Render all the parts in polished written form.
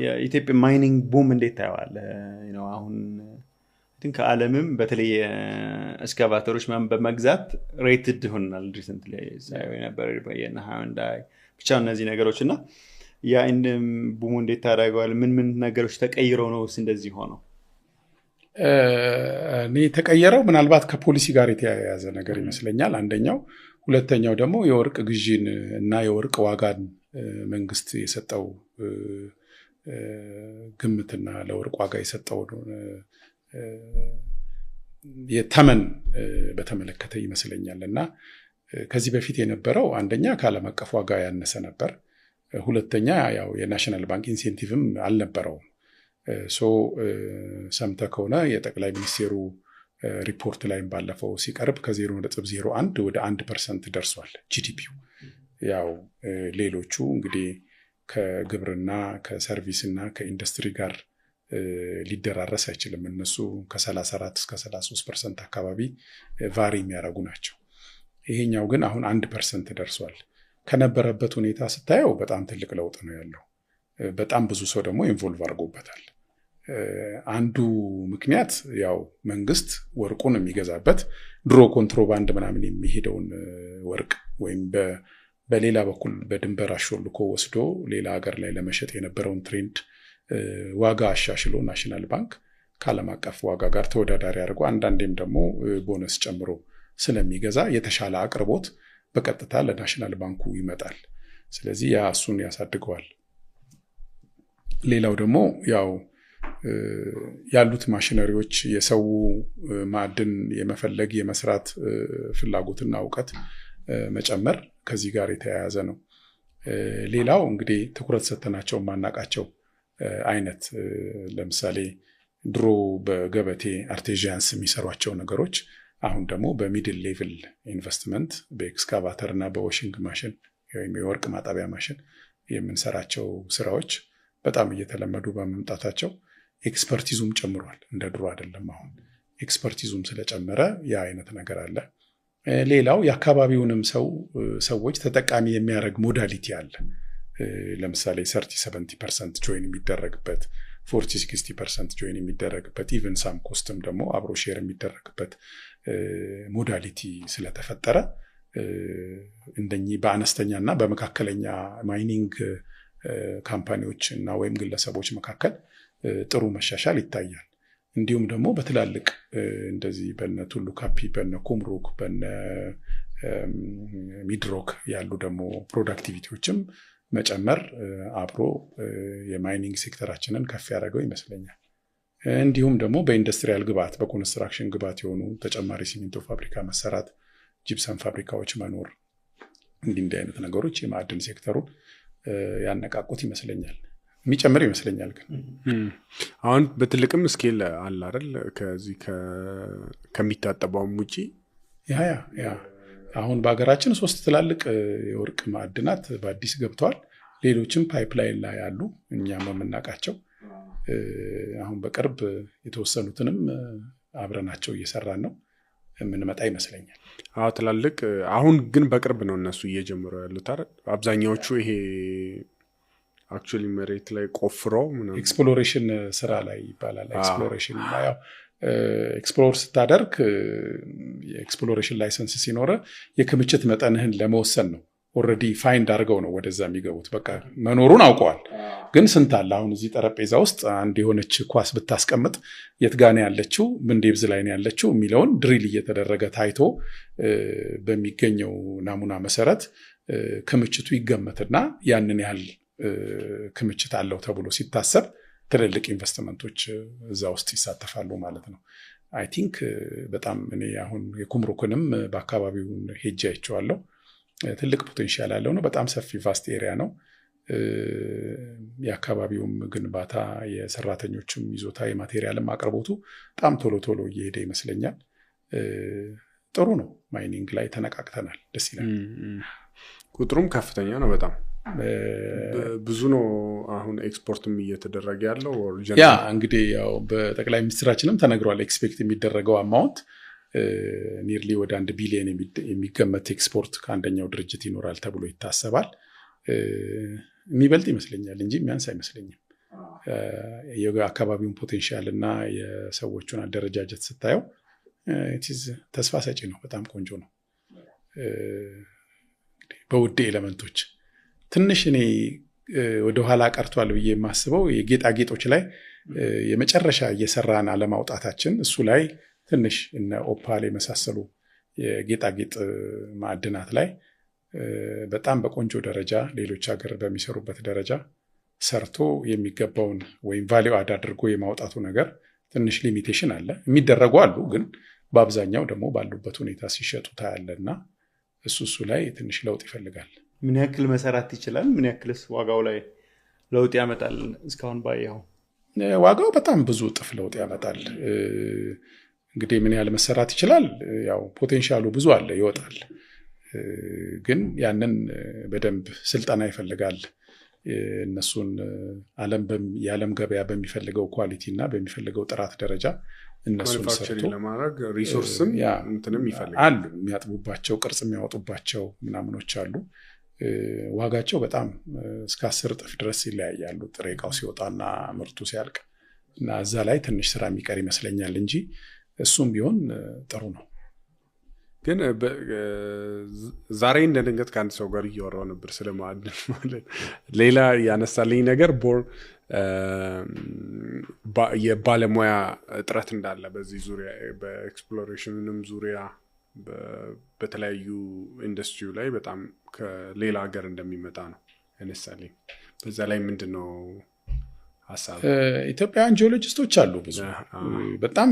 የኢትዮጵያ ማይኒንግ ቡም እንዴት ታየዋለህ? አሁን ከዓለምም በተለይ እስካቫተሮች በመግዛት ሬትድ ሆናል ሪሰንትሊ ሳይሆን ነበር የሃይንዳይ ብቻ እነዚህ ነገሮች እና ያን ቡሙ እንዴት ታደርገዋለህ? ምን ነገሮች ተቀይረው ነው እንደዚህ ሆነው? እኔ ተቀየረው ምናልባት ከፖሊሲ ጋር የተያያዘ ነገር ይመስለኛል አንደኛው። ሁለተኛው ደግሞ የወርቅ ግዢን እና የወርቅ ዋጋን መንግስት የሰጠው ግምትና ለወርቅ ዋጋ የሰጠው የተመን በተመለከተ ይመስለኛል። እና ከዚህ በፊት የነበረው አንደኛ ከዓለም አቀፍ ዋጋ ያነሰ ነበር። ሁለተኛ ያው የናሽናል ባንክ ኢንሴንቲቭም አልነበረውም። ሰምተ ከሆነ የጠቅላይ ሚኒስቴሩ ሪፖርት ላይም ባለፈው ሲቀርብ ከ0.01 ወደ 1% ደርሷል ጂዲፒው። ያው ሌሎቹ እንግዲህ ከግብርና ከሰርቪስ እና ከኢንዱስትሪ ጋር ሊደራረስ አይችልም። እነሱ ከ34 እስከ 33% አካባቢ ቫሪ የሚያደርጉ ናቸው። ይሄኛው ግን አሁን 1% ደርሷል። ከነበረበት ሁኔታ ስታየው በጣም ትልቅ ለውጥ ነው ያለው። በጣም ብዙ ሰው ደግሞ ኢንቮልቭ አድርጎበታል። አንዱ ምክንያት ያው መንግስት ወርቁን የሚገዛበት ድሮ ኮንትሮባንድ ምናምን የሚሄደውን ወርቅ ወይም በሌላ በኩል በድንበር አሾልኮ ወስዶ ሌላ ሀገር ላይ ለመሸጥ የነበረውን ትሬንድ ዋጋ አሻሽሎ ናሽናል ባንክ ከዓለም አቀፍ ዋጋ ጋር ተወዳዳሪ አድርጎ አንዳንዴም ደግሞ ቦነስ ጨምሮ ስለሚገዛ የተሻለ አቅርቦት በቀጥታ ለናሽናል ባንኩ ይመጣል። ስለዚህ ያ እሱን ያሳድገዋል። ሌላው ደግሞ ያው ያሉት ማሽነሪዎች የሰው ማዕድን የመፈለግ የመስራት ፍላጎትና እውቀት መጨመር ከዚህ ጋር የተያያዘ ነው። ሌላው እንግዲህ ትኩረት ሰተናቸው ማናቃቸው አይነት ለምሳሌ ድሮ በገበቴ አርቴጂያንስ የሚሰሯቸው ነገሮች አሁን ደግሞ በሚድል ሌቭል ኢንቨስትመንት በኤክስካቫተር እና በዎሽንግ ማሽን ወይም የወርቅ ማጠቢያ ማሽን የምንሰራቸው ስራዎች በጣም እየተለመዱ በመምጣታቸው ኤክስፐርቲዙም ጨምሯል። እንደ ድሮ አይደለም። አሁን ኤክስፐርቲዙም ስለጨመረ ያ አይነት ነገር አለ። ሌላው የአካባቢውንም ሰዎች ተጠቃሚ የሚያደርግ ሞዳሊቲ አለ። ለምሳሌ 30-70% ጆይን የሚደረግበት 40-60% ጆይን የሚደረግበት ኢቨን ሳም ኮስትም ደግሞ አብሮ ሼር የሚደረግበት ሞዳሊቲ ስለተፈጠረ እንደኚህ በአነስተኛ እና በመካከለኛ ማይኒንግ ካምፓኒዎች እና ወይም ግለሰቦች መካከል ጥሩ መሻሻል ይታያል። እንዲሁም ደግሞ በትላልቅ እንደዚህ በነ ቱሉ ካፒ በነ ኩምሩክ በነ ሚድሮክ ያሉ ደግሞ ፕሮዳክቲቪቲዎችም መጨመር አብሮ የማይኒንግ ሴክተራችንን ከፍ ያደረገው ይመስለኛል። እንዲሁም ደግሞ በኢንዱስትሪያል ግብዓት በኮንስትራክሽን ግብዓት የሆኑ ተጨማሪ ሲሚንቶ ፋብሪካ መሰራት፣ ጂፕሰም ፋብሪካዎች መኖር እንዲህ አይነት ነገሮች የማዕድን ሴክተሩን ያነቃቁት ይመስለኛል። የሚጨምር ይመስለኛል። ግን አሁን በትልቅም ስኬል አለ አይደል? ከዚህ ከሚታጠበውም ውጪ ያ አሁን በሀገራችን 3 ትላልቅ የወርቅ ማዕድናት በአዲስ ገብተዋል። ሌሎችም ፓይፕላይን ላይ ያሉ እኛም የምናውቃቸው። አሁን በቅርብ የተወሰኑትንም አብረናቸው እየሰራን ነው የምንመጣ ይመስለኛል። ትላልቅ አሁን ግን በቅርብ ነው እነሱ እየጀመሩ ያሉት አይደል? አብዛኛዎቹ ይሄ አክቹዋሊ መሬት ላይ ቆፍሮ ኤክስፕሎሬሽን ስራ ላይ ይባላል። ኤክስፕሎሬሽን ያው ኤክስፕሎር ስታደርግ የኤክስፕሎሬሽን ላይሰንስ ሲኖረ የክምችት መጠንህን ለመወሰን ነው። ኦልሬዲ ፋይንድ አድርገው ነው ወደዛ የሚገቡት። በቃ መኖሩን አውቀዋል። ግን ስንት አለ አሁን እዚህ ጠረጴዛ ውስጥ አንድ የሆነች ኳስ ብታስቀምጥ የት ጋ ነው ያለችው፣ ምን ዴብዝ ላይ ነው ያለችው የሚለውን ድሪል እየተደረገ ታይቶ በሚገኘው ናሙና መሰረት ክምችቱ ይገመትና ያንን ያህል ክምችት አለው ተብሎ ሲታሰብ ትልልቅ ኢንቨስትመንቶች እዛ ውስጥ ይሳተፋሉ ማለት ነው። አይ ቲንክ በጣም እኔ አሁን የኩምሩክንም በአካባቢው ሄጄ አይቼዋለሁ። ትልቅ ፖቴንሻል ያለው ነው። በጣም ሰፊ ቫስት ኤሪያ ነው። የአካባቢውም ግንባታ የሰራተኞችም ይዞታ የማቴሪያልም አቅርቦቱ በጣም ቶሎ እየሄደ ይመስለኛል። ጥሩ ነው። ማይኒንግ ላይ ተነቃቅተናል። ደስ ይላል። ቁጥሩም ከፍተኛ ነው። በጣም ብዙ ነው። አሁን ኤክስፖርትም እየተደረገ ያለው ያ እንግዲህ ያው በጠቅላይ ሚኒስትራችንም ተነግሯል። ኤክስፔክት የሚደረገው አማውንት ኒርሊ ወደ 1 ቢሊዮን የሚገመት ኤክስፖርት ከአንደኛው ድርጅት ይኖራል ተብሎ ይታሰባል። የሚበልጥ ይመስለኛል እንጂ የሚያንስ አይመስለኝም። የአካባቢውን ፖቴንሻል እና የሰዎቹን አደረጃጀት ስታየው ተስፋ ሰጪ ነው። በጣም ቆንጆ ነው። በውድ ኤሌመንቶች ትንሽ እኔ ወደኋላ ቀርቷል ብዬ የማስበው የጌጣጌጦች ላይ የመጨረሻ እየሰራን አለማውጣታችን፣ እሱ ላይ ትንሽ እነ ኦፓል የመሳሰሉ የጌጣጌጥ ማዕድናት ላይ በጣም በቆንጆ ደረጃ ሌሎች ሀገር በሚሰሩበት ደረጃ ሰርቶ የሚገባውን ወይም ቫሊዩ አድ አድርጎ የማውጣቱ ነገር ትንሽ ሊሚቴሽን አለ። የሚደረጉ አሉ፣ ግን በአብዛኛው ደግሞ ባሉበት ሁኔታ ሲሸጡ ታያለና እሱ ላይ ትንሽ ለውጥ ይፈልጋል። ምን ያክል መሰራት ይችላል? ምን ያክልስ ዋጋው ላይ ለውጥ ያመጣል? እስካሁን ባየው ዋጋው በጣም ብዙ እጥፍ ለውጥ ያመጣል። እንግዲህ ምን ያህል መሰራት ይችላል? ያው ፖቴንሻሉ ብዙ አለ፣ ይወጣል። ግን ያንን በደንብ ስልጠና ይፈልጋል። እነሱን የዓለም ገበያ በሚፈልገው ኳሊቲ እና በሚፈልገው ጥራት ደረጃ እነሱን ሰርቶ ለማድረግ ሪሶርስም እንትንም ይፈልጋል። አሉ የሚያጥቡባቸው ቅርጽ የሚያወጡባቸው ምናምኖች አሉ። ዋጋቸው በጣም እስከ 10 እጥፍ ድረስ ይለያያሉ፣ ጥሬ ዕቃው ሲወጣና ምርቱ ሲያልቅ እና እዛ ላይ ትንሽ ስራ የሚቀር ይመስለኛል እንጂ እሱም ቢሆን ጥሩ ነው። ግን ዛሬ እንደ ድንገት ከአንድ ሰው ጋር እያወራሁ ነበር ስለ ማዕድን ማለት ሌላ ያነሳልኝ ነገር የባለሙያ እጥረት እንዳለ በዚህ ዙሪያ በኤክስፕሎሬሽንም ዙሪያ በተለያዩ ኢንዱስትሪው ላይ በጣም ከሌላ ሀገር እንደሚመጣ ነው ያነሳልኝ። በዛ ላይ ምንድን ነው ሀሳብ? ኢትዮጵያውያን ጂኦሎጂስቶች አሉ፣ ብዙ በጣም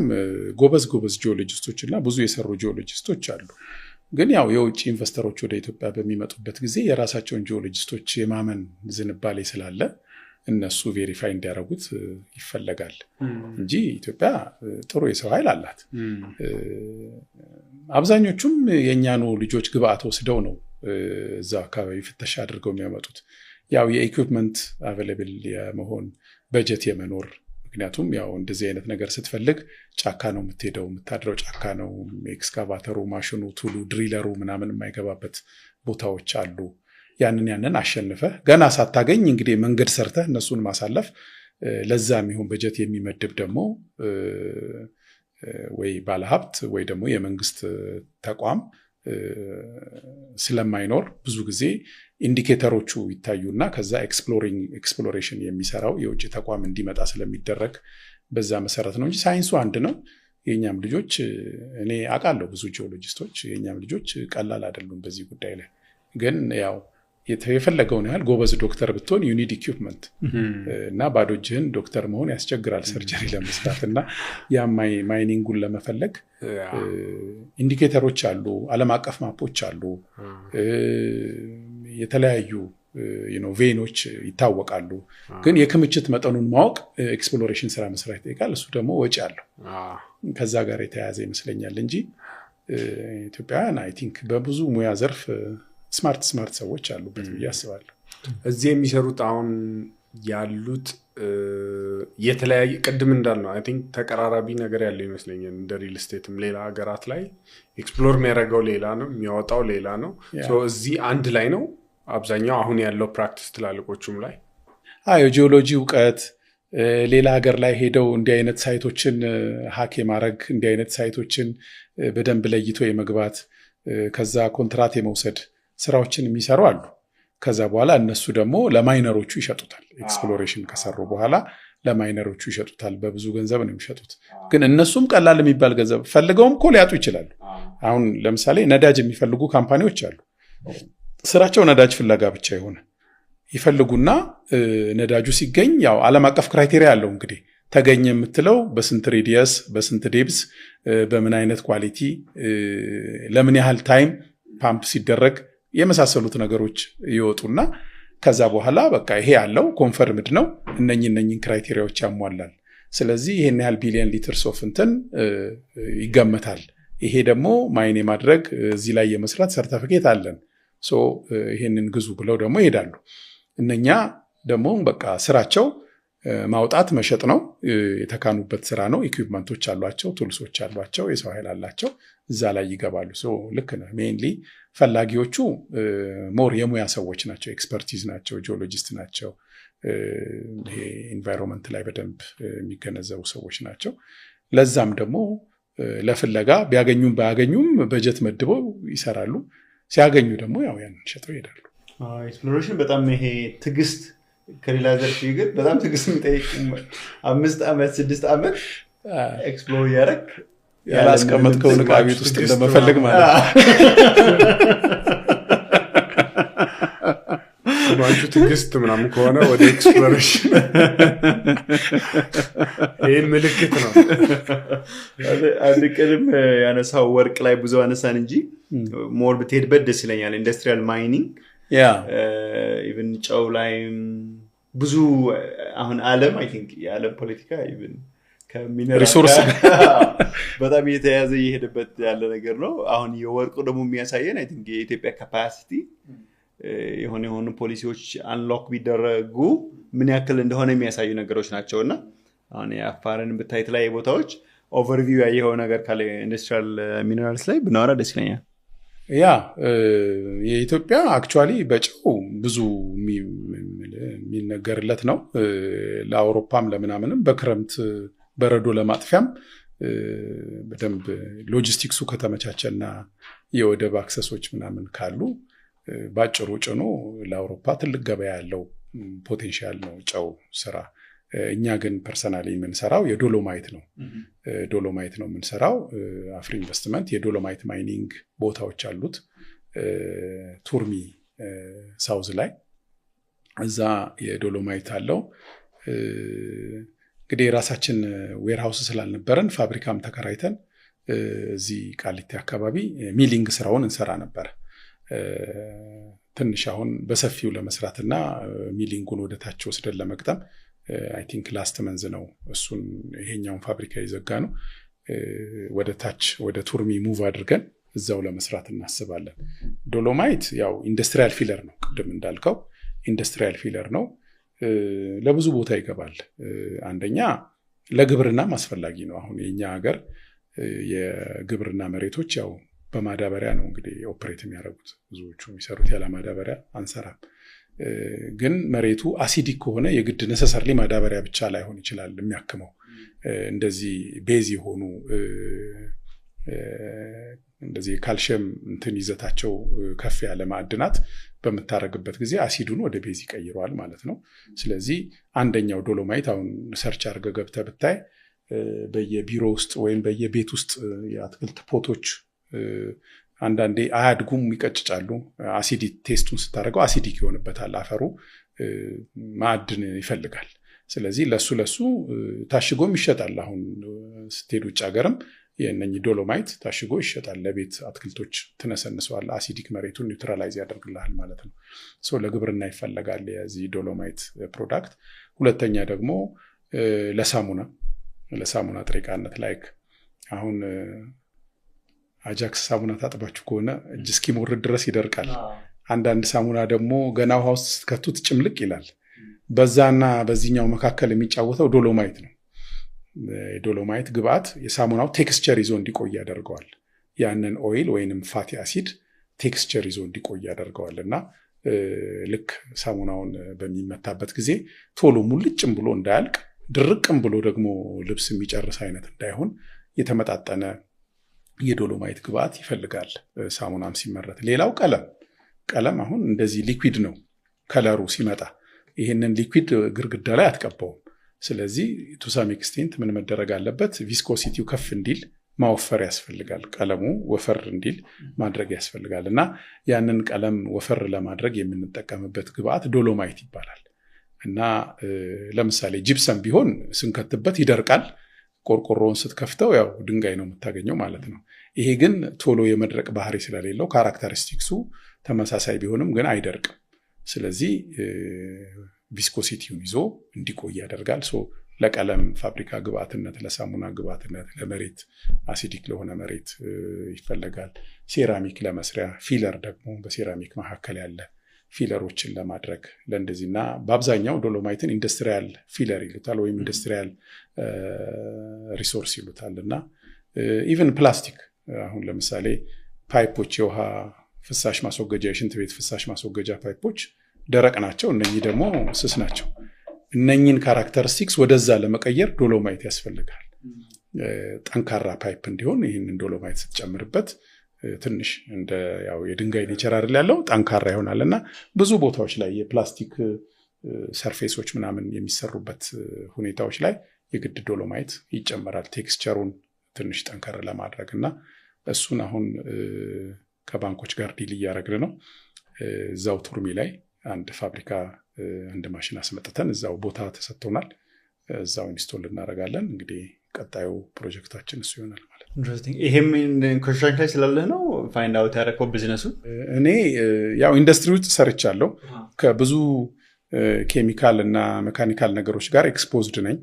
ጎበዝ ጂኦሎጂስቶች እና ብዙ የሰሩ ጂኦሎጂስቶች አሉ። ግን ያው የውጭ ኢንቨስተሮች ወደ ኢትዮጵያ በሚመጡበት ጊዜ የራሳቸውን ጂኦሎጂስቶች የማመን ዝንባሌ ስላለ እነሱ ቬሪፋይ እንዲያደርጉት ይፈለጋል እንጂ ኢትዮጵያ ጥሩ የሰው ኃይል አላት። አብዛኞቹም የእኛኑ ልጆች ግብአት ወስደው ነው እዛ አካባቢ ፍተሻ አድርገው የሚያመጡት። ያው የኢኩፕመንት አቬሌብል የመሆን በጀት የመኖር፣ ምክንያቱም ያው እንደዚህ አይነት ነገር ስትፈልግ ጫካ ነው የምትሄደው፣ የምታድረው ጫካ ነው። ኤክስካቫተሩ፣ ማሽኑ፣ ቱሉ፣ ድሪለሩ ምናምን የማይገባበት ቦታዎች አሉ። ያንን አሸንፈህ ገና ሳታገኝ እንግዲህ መንገድ ሰርተህ እነሱን ማሳለፍ፣ ለዛ የሚሆን በጀት የሚመድብ ደግሞ ወይ ባለሀብት ወይ ደግሞ የመንግስት ተቋም ስለማይኖር ብዙ ጊዜ ኢንዲኬተሮቹ ይታዩና ከዛ ኤክስፕሎሬሽን የሚሰራው የውጭ ተቋም እንዲመጣ ስለሚደረግ በዛ መሰረት ነው እንጂ ሳይንሱ አንድ ነው። የኛም ልጆች እኔ አውቃለሁ ብዙ ጂኦሎጂስቶች፣ የኛም ልጆች ቀላል አይደሉም በዚህ ጉዳይ ላይ። ግን ያው የፈለገውን ያህል ጎበዝ ዶክተር ብትሆን ዩኒድ ኢኩፕመንት እና ባዶ እጅህን ዶክተር መሆን ያስቸግራል ሰርጀሪ ለመስራት እና ያ ማይኒንጉን ለመፈለግ ኢንዲኬተሮች አሉ፣ ዓለም አቀፍ ማፖች አሉ፣ የተለያዩ ቬኖች ይታወቃሉ። ግን የክምችት መጠኑን ማወቅ ኤክስፕሎሬሽን ስራ መስራት ይጠይቃል። እሱ ደግሞ ወጪ አለው። ከዛ ጋር የተያያዘ ይመስለኛል እንጂ ኢትዮጵያውያን አይ ቲንክ በብዙ ሙያ ዘርፍ ስማርት ሰዎች አሉበት ብዬ አስባለሁ። እዚህ የሚሰሩት አሁን ያሉት የተለያየ ቅድም እንዳልነው አይ ቲንክ ተቀራራቢ ነገር ያለው ይመስለኛል። እንደ ሪል ስቴትም ሌላ ሀገራት ላይ ኤክስፕሎር የሚያደርገው ሌላ ነው፣ የሚያወጣው ሌላ ነው። እዚህ አንድ ላይ ነው አብዛኛው አሁን ያለው ፕራክቲስ ትላልቆቹም ላይ የጂኦሎጂ እውቀት ሌላ ሀገር ላይ ሄደው እንዲህ አይነት ሳይቶችን ሀክ የማድረግ እንዲህ አይነት ሳይቶችን በደንብ ለይቶ የመግባት ከዛ ኮንትራት የመውሰድ ስራዎችን የሚሰሩ አሉ። ከዛ በኋላ እነሱ ደግሞ ለማይነሮቹ ይሸጡታል። ኤክስፕሎሬሽን ከሰሩ በኋላ ለማይነሮቹ ይሸጡታል። በብዙ ገንዘብ ነው የሚሸጡት። ግን እነሱም ቀላል የሚባል ገንዘብ ፈልገውም እኮ ሊያጡ ይችላሉ። አሁን ለምሳሌ ነዳጅ የሚፈልጉ ካምፓኒዎች አሉ። ስራቸው ነዳጅ ፍለጋ ብቻ የሆነ ይፈልጉና ነዳጁ ሲገኝ ያው ዓለም አቀፍ ክራይቴሪያ አለው። እንግዲህ ተገኘ የምትለው በስንት ሬዲየስ፣ በስንት ዴብስ፣ በምን አይነት ኳሊቲ፣ ለምን ያህል ታይም ፓምፕ ሲደረግ የመሳሰሉት ነገሮች ይወጡና ከዛ በኋላ በቃ ይሄ ያለው ኮንፈርምድ ነው፣ እነኝን ክራይቴሪያዎች ያሟላል። ስለዚህ ይሄን ያህል ቢሊዮን ሊትርስ ኦፍ እንትን ይገመታል። ይሄ ደግሞ ማይን የማድረግ እዚህ ላይ የመስራት ሰርተፊኬት አለን፣ ይሄንን ግዙ ብለው ደግሞ ይሄዳሉ። እነኛ ደግሞ በቃ ስራቸው ማውጣት መሸጥ ነው። የተካኑበት ስራ ነው። ኢኩዊፕመንቶች አሏቸው፣ ቱልሶች አሏቸው፣ የሰው ኃይል አላቸው። እዛ ላይ ይገባሉ። ልክ ነው። ሜንሊ ፈላጊዎቹ ሞር የሙያ ሰዎች ናቸው፣ ኤክስፐርቲዝ ናቸው፣ ጂኦሎጂስት ናቸው፣ ይሄ ኢንቫይሮንመንት ላይ በደንብ የሚገነዘቡ ሰዎች ናቸው። ለዛም ደግሞ ለፍለጋ ቢያገኙም ባያገኙም በጀት መድበው ይሰራሉ። ሲያገኙ ደግሞ ያው ያንን ሸጠው ይሄዳሉ። ኤክስፕሎሬሽን በጣም ይሄ ትዕግስት ከሌላ ዘርፍ ግን በጣም ትዕግስት የሚጠይቅ 5 ዓመት 6 ዓመት ኤክስፕሎር ያደረግ ያላስቀመጥከውን ዕቃ ቤት ውስጥ እንደመፈለግ ማለት ነው። ባንቹ ትዕግስት ምናምን ከሆነ ወደ ኤክስፕሎሬሽን ይህ ምልክት ነው። አንድ ቀንም ያነሳው ወርቅ ላይ ብዙ አነሳን እንጂ ሞር ብትሄድበት ደስ ይለኛል። ኢንዱስትሪያል ማይኒንግ ኢቨን ጨው ላይ ብዙ አሁን ዓለም አይ ቲንክ የዓለም ፖለቲካ ኢቨን ሪሶርስ በጣም እየተያዘ እየሄደበት ያለ ነገር ነው። አሁን የወርቁ ደግሞ የሚያሳየን አይ ቲንክ የኢትዮጵያ ካፓሲቲ የሆኑ ፖሊሲዎች አንሎክ ቢደረጉ ምን ያክል እንደሆነ የሚያሳዩ ነገሮች ናቸውና አሁን የአፋርን ብታይ የተለያዩ ቦታዎች ኦቨርቪው ያየው ነገር ካለ ኢንዱስትሪያል ሚነራልስ ላይ ብናወራ ደስ ይለኛል። ያ የኢትዮጵያ አክቹዋሊ በጨው ብዙ የሚነገርለት ነው። ለአውሮፓም ለምናምንም በክረምት በረዶ ለማጥፊያም በደንብ ሎጂስቲክሱ ከተመቻቸና የወደብ አክሰሶች ምናምን ካሉ ባጭሩ ጭኖ ለአውሮፓ ትልቅ ገበያ ያለው ፖቴንሻል ነው ጨው ስራ። እኛ ግን ፐርሰናሊ የምንሰራው የዶሎማይት ነው። ዶሎማይት ነው የምንሰራው። አፍሪ ኢንቨስትመንት የዶሎማይት ማይኒንግ ቦታዎች አሉት ቱርሚ ሳውዝ ላይ፣ እዛ የዶሎማይት አለው። እንግዲህ የራሳችን ዌርሃውስ ስላልነበረን ፋብሪካም ተከራይተን እዚህ ቃሊቲ አካባቢ ሚሊንግ ስራውን እንሰራ ነበር። ትንሽ አሁን በሰፊው ለመስራትና ሚሊንጉን ወደ ታች ወስደን ለመቅጠም አይ ቲንክ ላስት መንዝ ነው እሱን ይሄኛውን ፋብሪካ ይዘጋ ነው ወደ ታች ወደ ቱርሚ ሙቭ አድርገን እዛው ለመስራት እናስባለን። ዶሎማይት ያው ኢንዱስትሪያል ፊለር ነው፣ ቅድም እንዳልከው ኢንዱስትሪያል ፊለር ነው። ለብዙ ቦታ ይገባል። አንደኛ ለግብርናም አስፈላጊ ነው። አሁን የኛ ሀገር የግብርና መሬቶች ያው በማዳበሪያ ነው እንግዲህ ኦፕሬት የሚያደርጉት። ብዙዎቹ የሚሰሩት ያለ ማዳበሪያ አንሰራም። ግን መሬቱ አሲዲክ ከሆነ የግድ ነሰሰርሊ ማዳበሪያ ብቻ ላይሆን ይችላል የሚያክመው። እንደዚህ ቤዝ የሆኑ እንደዚህ ካልሽየም እንትን ይዘታቸው ከፍ ያለ ማዕድናት በምታረግበት ጊዜ አሲዱን ወደ ቤዝ ይቀይረዋል ማለት ነው። ስለዚህ አንደኛው ዶሎማይት አሁን ሰርች አድርገህ ገብተህ ብታይ በየቢሮ ውስጥ ወይም በየቤት ውስጥ የአትክልት ፖቶች አንዳንዴ አያድጉም፣ ይቀጭጫሉ። አሲዲ ቴስቱን ስታደርገው አሲዲክ ይሆንበታል አፈሩ፣ ማዕድን ይፈልጋል። ስለዚህ ለሱ ታሽጎም ይሸጣል። አሁን ስትሄድ ውጭ ሀገርም የእነኚህ ዶሎማይት ታሽጎ ይሸጣል። ለቤት አትክልቶች ትነሰንሰዋል፣ አሲዲክ መሬቱን ኒውትራላይዝ ያደርግልሃል ማለት ነው። ለግብርና ይፈለጋል የዚህ ዶሎማይት ፕሮዳክት። ሁለተኛ ደግሞ ለሳሙና ጥሬ ዕቃነት ላይክ አሁን አጃክስ ሳሙና ታጥባችሁ ከሆነ እጅ እስኪሞርድ ድረስ ይደርቃል። አንዳንድ ሳሙና ደግሞ ገና ውሃ ውስጥ ስትከቱት ጭምልቅ ይላል። በዛና በዚህኛው መካከል የሚጫወተው ዶሎማይት ነው። የዶሎማይት ግብአት የሳሙናው ቴክስቸር ይዞ እንዲቆይ ያደርገዋል። ያንን ኦይል ወይንም ፋቲ አሲድ ቴክስቸር ይዞ እንዲቆይ ያደርገዋል እና ልክ ሳሙናውን በሚመታበት ጊዜ ቶሎ ሙልጭም ብሎ እንዳያልቅ፣ ድርቅም ብሎ ደግሞ ልብስ የሚጨርስ አይነት እንዳይሆን የተመጣጠነ የዶሎማይት ግብአት ይፈልጋል ሳሙናም ሲመረት። ሌላው ቀለም አሁን እንደዚህ ሊኩዊድ ነው ከለሩ ሲመጣ፣ ይህንን ሊኩዊድ ግርግዳ ላይ አትቀባውም። ስለዚህ ቱ ሳም ኤክስቴንት ምን መደረግ አለበት? ቪስኮሲቲው ከፍ እንዲል ማወፈር ያስፈልጋል። ቀለሙ ወፈር እንዲል ማድረግ ያስፈልጋል እና ያንን ቀለም ወፈር ለማድረግ የምንጠቀምበት ግብአት ዶሎማይት ይባላል። እና ለምሳሌ ጂፕሰም ቢሆን ስንከትበት ይደርቃል። ቆርቆሮውን ስትከፍተው ያው ድንጋይ ነው የምታገኘው ማለት ነው። ይሄ ግን ቶሎ የመድረቅ ባህሪ ስለሌለው ካራክተሪስቲክሱ ተመሳሳይ ቢሆንም ግን አይደርቅም። ስለዚህ ቪስኮሲቲውን ይዞ እንዲቆይ ያደርጋል። ለቀለም ፋብሪካ ግብአትነት፣ ለሳሙና ግብአትነት፣ ለመሬት አሲዲክ ለሆነ መሬት ይፈለጋል። ሴራሚክ ለመስሪያ፣ ፊለር ደግሞ በሴራሚክ መካከል ያለ ፊለሮችን ለማድረግ ለእንደዚህና በአብዛኛው ዶሎማይትን ኢንዱስትሪያል ፊለር ይሉታል ወይም ኢንዱስትሪያል ሪሶርስ ይሉታል። እና ኢቨን ፕላስቲክ አሁን ለምሳሌ ፓይፖች፣ የውሃ ፍሳሽ ማስወገጃ፣ የሽንት ቤት ፍሳሽ ማስወገጃ ፓይፖች ደረቅ ናቸው፣ እነኚህ ደግሞ ስስ ናቸው። እነኚህን ካራክተሪስቲክስ ወደዛ ለመቀየር ዶሎማይት ያስፈልጋል። ጠንካራ ፓይፕ እንዲሆን ይህንን ዶሎማይት ስትጨምርበት ትንሽ እንደ ያው የድንጋይ ኔቸር አይደል ያለው ጠንካራ ይሆናል። እና ብዙ ቦታዎች ላይ የፕላስቲክ ሰርፌሶች ምናምን የሚሰሩበት ሁኔታዎች ላይ የግድ ዶሎማይት ይጨመራል ቴክስቸሩን ትንሽ ጠንከር ለማድረግ። እና እሱን አሁን ከባንኮች ጋር ዲል እያደረግን ነው። እዛው ቱርሚ ላይ አንድ ፋብሪካ አንድ ማሽን አስመጥተን እዛው ቦታ ተሰጥቶናል። እዛው ኢንስቶል እናደርጋለን። እንግዲህ ቀጣዩ ፕሮጀክታችን እሱ ይሆናል ማለት ነው። ኢንትረስቲንግ። ይሄም ኮንስትራክሽን ላይ ስላለህ ነው ፋይንድ አውት ያደረከው ቢዝነሱ? እኔ ያው ኢንዱስትሪ ውስጥ ሰርቻለሁ። ከብዙ ኬሚካል እና ሜካኒካል ነገሮች ጋር ኤክስፖዝድ ነኝ።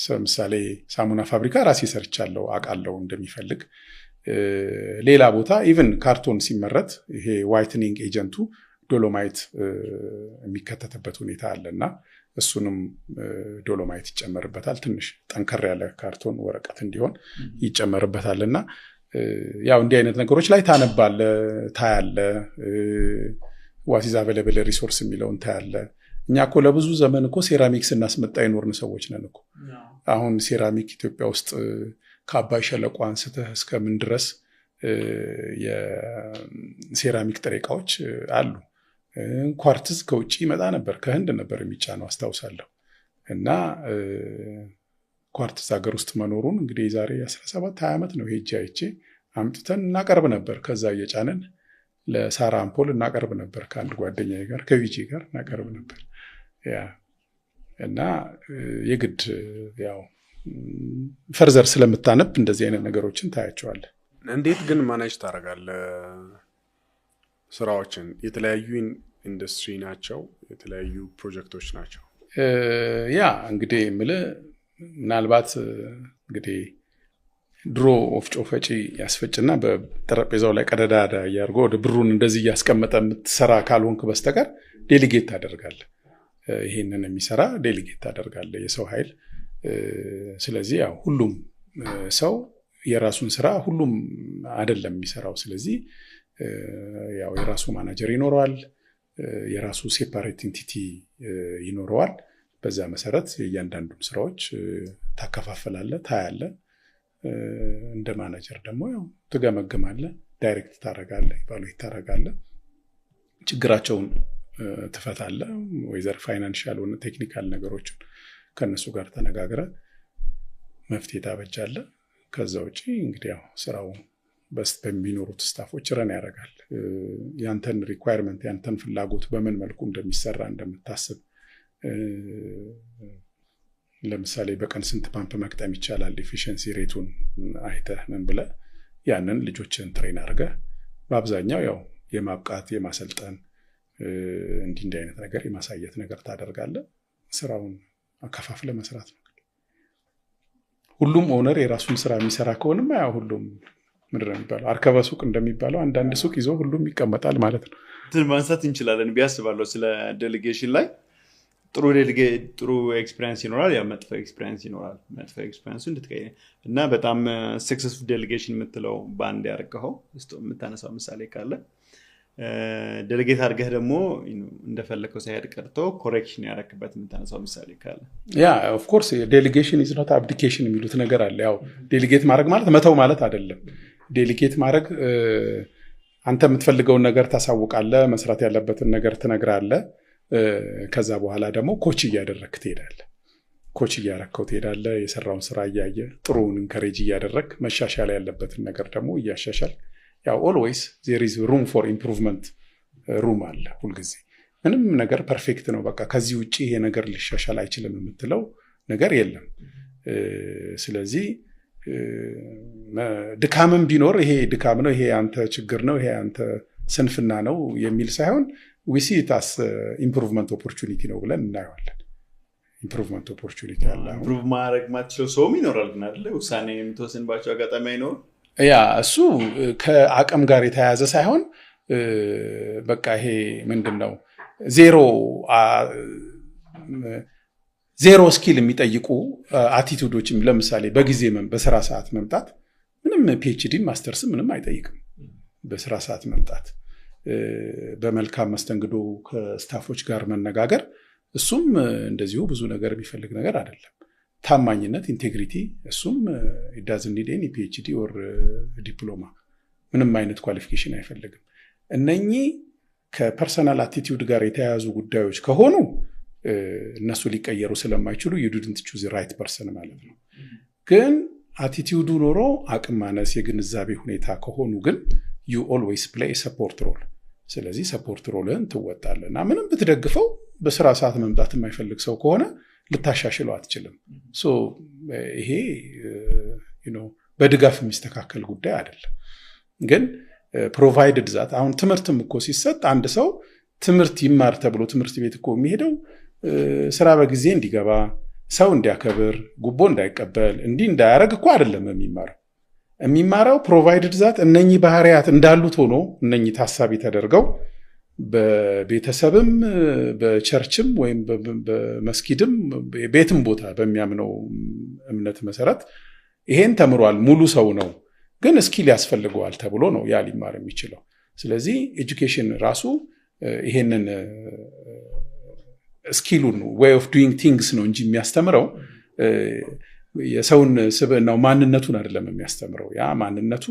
ለምሳሌ ሳሙና ፋብሪካ ራሴ ሰርቻለሁ፣ አውቃለሁ እንደሚፈልግ። ሌላ ቦታ ኢቭን ካርቶን ሲመረት ይሄ ዋይትኒንግ ኤጀንቱ ዶሎማይት የሚከተትበት ሁኔታ አለና እሱንም ዶሎማይት ይጨመርበታል። ትንሽ ጠንከር ያለ ካርቶን ወረቀት እንዲሆን ይጨመርበታልና ያው እንዲህ አይነት ነገሮች ላይ ታነባለ፣ ታያለ። ዋት ኢዝ አቬለብል ሪሶርስ የሚለውን ታያለ። እኛ እኮ ለብዙ ዘመን እኮ ሴራሚክስ እናስመጣ የኖርን ሰዎች ነን እኮ። አሁን ሴራሚክ ኢትዮጵያ ውስጥ ከአባይ ሸለቆ አንስተህ እስከምን ድረስ የሴራሚክ ጥሬ ዕቃዎች አሉ። ኳርትዝ ከውጭ ይመጣ ነበር፣ ከህንድ ነበር የሚጫነው አስታውሳለሁ። እና ኳርትዝ ሀገር ውስጥ መኖሩን እንግዲህ የዛሬ 17-20 ዓመት ነው ሄጄ አይቼ አምጥተን እናቀርብ ነበር። ከዛ እየጫነን ለሳራ አምፖል እናቀርብ ነበር፣ ከአንድ ጓደኛዬ ጋር ከቪጂ ጋር እናቀርብ ነበር። ያ እና የግድ ያው ፈርዘር ስለምታነብ እንደዚህ አይነት ነገሮችን ታያቸዋለህ። እንዴት ግን ማኔጅ ታደርጋለህ ስራዎችን? የተለያዩ ኢንዱስትሪ ናቸው፣ የተለያዩ ፕሮጀክቶች ናቸው። ያ እንግዲህ የምልህ ምናልባት እንግዲህ ድሮ ወፍጮ ፈጪ ያስፈጭና በጠረጴዛው ላይ ቀደዳዳ እያደርጎ ወደ ብሩን እንደዚህ እያስቀመጠ የምትሰራ ካልሆንክ በስተቀር ዴሊጌት ታደርጋለህ። ይሄንን የሚሰራ ዴሊጌት ታደርጋለህ የሰው ኃይል። ስለዚህ ያው ሁሉም ሰው የራሱን ስራ ሁሉም አይደለም የሚሰራው። ስለዚህ ያው የራሱ ማናጀር ይኖረዋል፣ የራሱ ሴፓሬት ኢንቲቲ ይኖረዋል። በዛ መሰረት የእያንዳንዱን ስራዎች ታከፋፈላለህ፣ ታያለህ። እንደ ማናጀር ደግሞ ያው ትገመግማለህ፣ ዳይሬክት ታደርጋለህ፣ ኢቫሉዌት ታደርጋለህ፣ ችግራቸውን ትፈታለህ። ወይዘር ፋይናንሻል ሆነ ቴክኒካል ነገሮችን ከነሱ ጋር ተነጋግረህ መፍትሄ ታበጃለህ። ከዛ ውጪ እንግዲህ ያው ስራው በሚኖሩት ስታፎች ረን ያደርጋል። ያንተን ሪኳየርመንት ያንተን ፍላጎት በምን መልኩ እንደሚሰራ እንደምታስብ፣ ለምሳሌ በቀን ስንት ፓምፕ መቅጠም ይቻላል ኤፊሽንሲ ሬቱን አይተህ ምን ብለህ ያንን ልጆችን ትሬን አድርገህ በአብዛኛው ያው የማብቃት የማሰልጠን እንዲህ አይነት ነገር የማሳየት ነገር ታደርጋለህ። ስራውን አከፋፍለ መስራት ነው። ሁሉም ኦነር የራሱን ስራ የሚሰራ ከሆነማ ያው ሁሉም ምንድን ነው የሚባለው አርከበ ሱቅ እንደሚባለው አንዳንድ ሱቅ ይዞ ሁሉም ይቀመጣል ማለት ነው። ማንሳት እንችላለን ቢያስባለሁ ስለ ዴሊጌሽን ላይ ጥሩ ኤክስፒሪየንስ ይኖራል፣ ያ መጥፎ ኤክስፒሪየንስ ይኖራል። መጥፎ ኤክስፒሪየንሱ እንድትቀይር እና በጣም ሰክሰስፉል ዴሊጌሽን የምትለው በአንድ ያደርገው የምታነሳው ምሳሌ ካለ ዴሊጌት አድርገህ ደግሞ እንደፈለከው ሳይሄድ ቀርቶ ኮሬክሽን ያደረክበት የምታነሳው ምሳሌ ካለ? ያ ኦፍ ኮርስ ዴሊጌሽን ኢዝ ኖት አብዲኬሽን የሚሉት ነገር አለ። ያው ዴሊጌት ማድረግ ማለት መተው ማለት አይደለም። ዴሊጌት ማድረግ አንተ የምትፈልገውን ነገር ታሳውቃለህ፣ መስራት ያለበትን ነገር ትነግራለህ። ከዛ በኋላ ደግሞ ኮች እያደረክ ትሄዳለህ። ኮች እያደረከው ትሄዳለህ። የሰራውን ስራ እያየ ጥሩውን ኢንከሬጅ እያደረክ መሻሻል ያለበትን ነገር ደግሞ እያሻሻል ያው ኦልዌይስ ዜር ኢዝ ሩም ፎር ኢምፕሩቭመንት ሩም አለ ሁልጊዜ። ምንም ነገር ፐርፌክት ነው በቃ ከዚህ ውጭ ይሄ ነገር ሊሻሻል አይችልም የምትለው ነገር የለም። ስለዚህ ድካምም ቢኖር ይሄ ድካም ነው፣ ይሄ አንተ ችግር ነው፣ ይሄ አንተ ስንፍና ነው የሚል ሳይሆን we see it as improvement opportunity ነው ብለን እናየዋለን። ኢምፕሩቭመንት ኦፖርቹኒቲ አለ። ኢምፕሩቭ ማድረግ ማትችለው ሰውም ይኖራል ግን አይደል? ውሳኔ የምትወስንባቸው አጋጣሚ አይኖርም። ያ እሱ ከአቅም ጋር የተያያዘ ሳይሆን በቃ ይሄ ምንድነው ዜሮ ስኪል የሚጠይቁ አቲቱዶች ለምሳሌ በጊዜ በስራ ሰዓት መምጣት ምንም ፒኤችዲ ማስተርስ ምንም አይጠይቅም። በስራ ሰዓት መምጣት፣ በመልካም መስተንግዶ ከስታፎች ጋር መነጋገር፣ እሱም እንደዚሁ ብዙ ነገር የሚፈልግ ነገር አይደለም። ታማኝነት፣ ኢንቴግሪቲ፣ እሱም doesn't need any PhD or ዲፕሎማ፣ ምንም አይነት ኳሊፊኬሽን አይፈልግም። እነኚህ ከፐርሰናል አቲቲዩድ ጋር የተያያዙ ጉዳዮች ከሆኑ እነሱ ሊቀየሩ ስለማይችሉ you didn't choose the right person ማለት ነው። ግን አቲቲዩዱ ኖሮ አቅም ማነስ፣ የግንዛቤ ሁኔታ ከሆኑ ግን you always play a support role። ስለዚህ ሰፖርት ሮልን ትወጣለህ እና ምንም ብትደግፈው በስራ ሰዓት መምጣት የማይፈልግ ሰው ከሆነ ልታሻሽለው አትችልም። ይሄ በድጋፍ የሚስተካከል ጉዳይ አይደለም። ግን ፕሮቫይድድ ዛት አሁን ትምህርትም እኮ ሲሰጥ አንድ ሰው ትምህርት ይማር ተብሎ ትምህርት ቤት እኮ የሚሄደው ስራ በጊዜ እንዲገባ፣ ሰው እንዲያከብር፣ ጉቦ እንዳይቀበል፣ እንዲህ እንዳያረግ እኮ አይደለም የሚማረው ፕሮቫይድድ ዛት እነኚህ ባህሪያት እንዳሉት ሆኖ እነኚህ ታሳቢ ተደርገው በቤተሰብም በቸርችም ወይም በመስጊድም ቤትም ቦታ በሚያምነው እምነት መሰረት ይሄን ተምሯል፣ ሙሉ ሰው ነው፣ ግን ስኪል ያስፈልገዋል ተብሎ ነው ያ ሊማር የሚችለው። ስለዚህ ኤጁኬሽን ራሱ ይሄንን ስኪሉን ዌይ ኦፍ ዱይንግ ቲንግስ ነው እንጂ የሚያስተምረው የሰውን ስብዕናው ማንነቱን አይደለም የሚያስተምረው። ያ ማንነቱ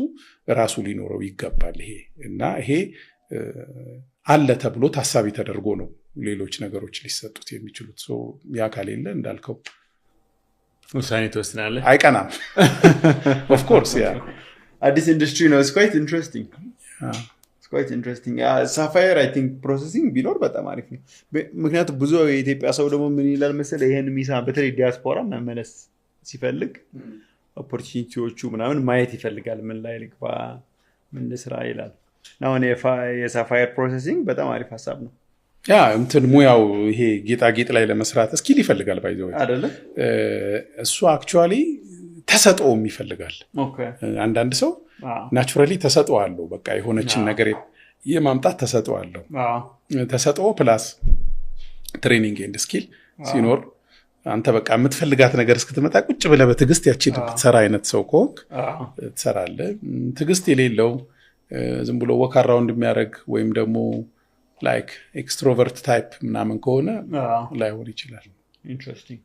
ራሱ ሊኖረው ይገባል። ይሄ አለ ተብሎ ታሳቢ ተደርጎ ነው ሌሎች ነገሮች ሊሰጡት የሚችሉት። ያ ካሌለ እንዳልከው ውሳኔ ትወስናለህ፣ አይቀናም። ኦፍ ኮርስ ያ አዲስ ኢንዱስትሪ ነው። it's quite interesting ሳፋየር አይ ቲንክ ፕሮሰሲንግ ቢኖር በጣም አሪፍ ነው። ምክንያቱም ብዙ የኢትዮጵያ ሰው ደግሞ ምን ይላል መሰለህ፣ ይሄን ሚሳ በተለይ ዲያስፖራ መመለስ ሲፈልግ ኦፖርቹኒቲዎቹ ምናምን ማየት ይፈልጋል። ምን ላይ ልግባ፣ ምን ልስራ ይላል። አሁን የሳፋየር ፕሮሰሲንግ በጣም አሪፍ ሀሳብ ነው። ያ እንትን ሙያው ይሄ ጌጣጌጥ ላይ ለመስራት ስኪል ይፈልጋል ባይዘው አይደለ? እሱ አክቹአሊ ተሰጥኦም ይፈልጋል። አንዳንድ ሰው ናቹራሊ ተሰጥኦ አለው። በቃ የሆነችን ነገር የማምጣት ተሰጥኦ አለው። ተሰጥኦ ፕላስ ትሬኒንግ ኤንድ ስኪል ሲኖር አንተ በቃ የምትፈልጋት ነገር እስክትመጣ ቁጭ ብለህ በትዕግስት ያቺን ትሰራ አይነት ሰው ከሆንክ ትሰራለህ። ትዕግስት የሌለው ዝም ብሎ ወክ አራውንድ የሚያደርግ ወይም ደግሞ ላይክ ኤክስትሮቨርት ታይፕ ምናምን ከሆነ ላይሆን ይችላል። ኢንትረስቲንግ